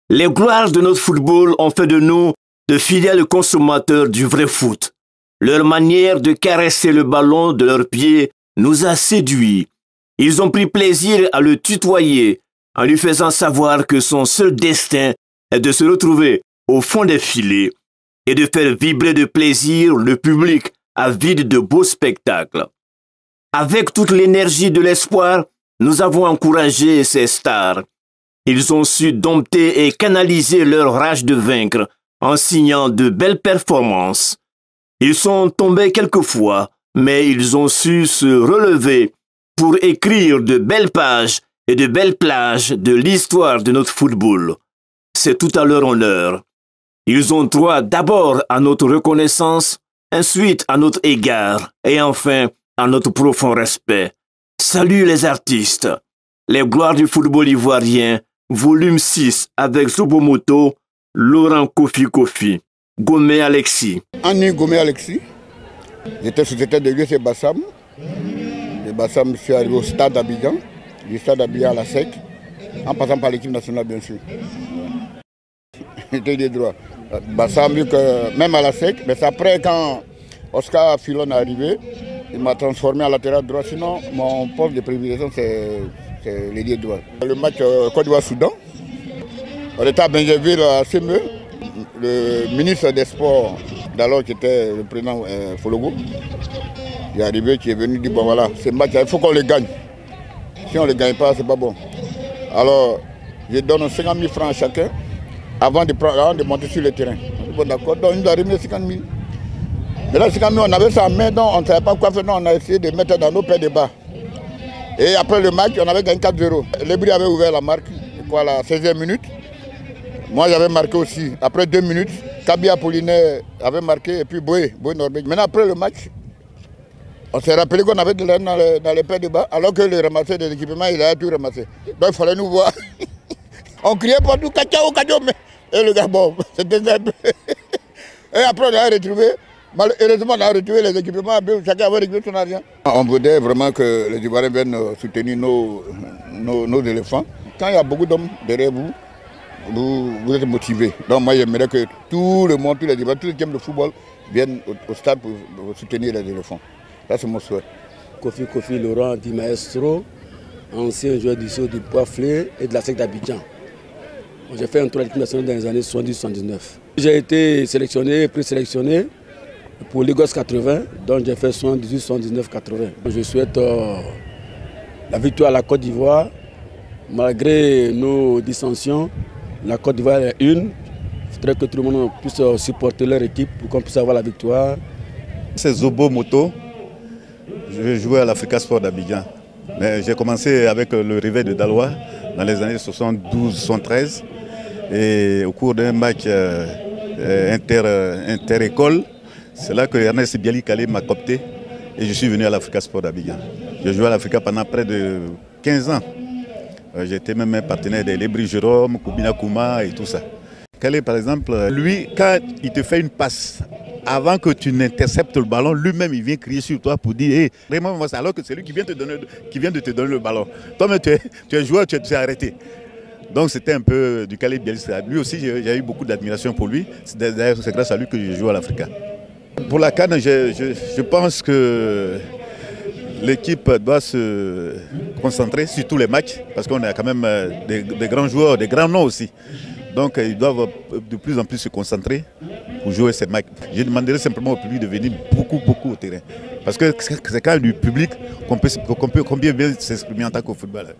Les gloires de notre football ont fait de nous de fidèles consommateurs du vrai foot. Leur manière de caresser le ballon de leurs pieds nous a séduits. Ils ont pris plaisir à le tutoyer en lui faisant savoir que son seul destin est de se retrouver au fond des filets et de faire vibrer de plaisir le public avide de beaux spectacles. Avec toute l'énergie de l'espoir, nous avons encouragé ces stars. Ils ont su dompter et canaliser leur rage de vaincre en signant de belles performances. Ils sont tombés quelquefois, mais ils ont su se relever pour écrire de belles pages et de belles plages de l'histoire de notre football. C'est tout à leur honneur. Ils ont droit d'abord à notre reconnaissance, ensuite à notre égard et enfin à notre profond respect. Salut les artistes. Les gloires du football ivoirien, volume 6 avec Zobomoto, Laurent Kofi, Gomé Alexis. Annie Gomé Alexis. J'étais secrétaire de l'US Bassam. De Bassam, je suis arrivé au stade d'Abidjan, du stade d'Abidjan à la SEC, en passant par l'équipe nationale bien sûr. J'étais des droits. Bassam, vu que même à la SEC, mais c'est après quand Oscar Filon est arrivé, il m'a transformé en latéral droit. Sinon, mon poste de privilégiation, c'est l'ailier droit. Le match Côte d'Ivoire-Soudan, on était à Benjeville, à Semeux. Le ministre des Sports, d'alors qui était le président Fologo, il est arrivé, qui est venu dire bon voilà, ce match, il faut qu'on le gagne. Si on ne le gagne pas, c'est pas bon. Alors, je donne 50 000 francs à chacun avant de monter sur le terrain. Bon, d'accord, donc il nous a remis 50 000. Mais là, 50 000, on avait ça en main, donc on ne savait pas quoi faire, donc on a essayé de mettre dans nos paires de bas. Et après le match, on avait gagné 4-0. Lebri avait ouvert la marque, quoi, à la 16e minute. Moi, j'avais marqué aussi. Après 2 minutes, Kabi Apollinaire avait marqué et puis Boé Norbert. Maintenant, après le match, on s'est rappelé qu'on avait de l'air dans les paires de bas, alors que le ramasseur des équipements, il a tout ramassé. Donc, il fallait nous voir. On criait partout, Kachao, Kachao. Et le gars, bon, c'était simple. Et après, on a retrouvé, malheureusement, on a retrouvé les équipements, chacun avait récupéré son argent. On voudrait vraiment que les Ivoiriens viennent soutenir nos éléphants. Quand il y a beaucoup d'hommes derrière vous, vous êtes motivés. Donc moi j'aimerais que tout le monde, tous les Ivoiriens, tous les qui aiment le football viennent au stade pour soutenir les éléphants. Ça c'est mon souhait. Kofi Laurent Di Maestro, ancien joueur du saut du Poiflé et de la SEC d'Abidjan. J'ai fait un tour à l'équipe nationale dans les années 70-79. J'ai été sélectionné, présélectionné pour Lagos 80, donc j'ai fait 78, 79, 80. Je souhaite la victoire à la Côte d'Ivoire, malgré nos dissensions. La Côte d'Ivoire est une. Il faudrait que tout le monde puisse supporter leur équipe pour qu'on puisse avoir la victoire. C'est Zobomoto. Je jouais à l'Africa Sport d'Abidjan. Mais j'ai commencé avec le Réveil de Daloa dans les années 72-73. Et au cours d'un match inter-école, c'est là que Ernest Biali Kalé m'a coopté et je suis venu à l'Africa Sport d'Abidjan. J'ai joué à l'Africa pendant près de 15 ans. J'étais même un partenaire des Lebri Jérôme, Koubina Kouma et tout ça. Kalé, par exemple, lui, quand il te fait une passe, avant que tu n'interceptes le ballon, lui-même il vient crier sur toi pour dire hey, vraiment, alors que c'est lui qui vient de te donner le ballon. Toi-même, tu es joueur, tu es arrêté. Donc c'était un peu du Kalé Biali. Lui aussi, j'ai eu beaucoup d'admiration pour lui. D'ailleurs, c'est grâce à lui que je joue à l'Africa. Pour la CAN, je pense que l'équipe doit se concentrer sur tous les matchs parce qu'on a quand même des grands joueurs, des grands noms aussi. Donc ils doivent de plus en plus se concentrer pour jouer ces matchs. Je demanderai simplement au public de venir beaucoup au terrain. Parce que c'est quand même du public qu'on peut bien s'exprimer en tant que footballeur.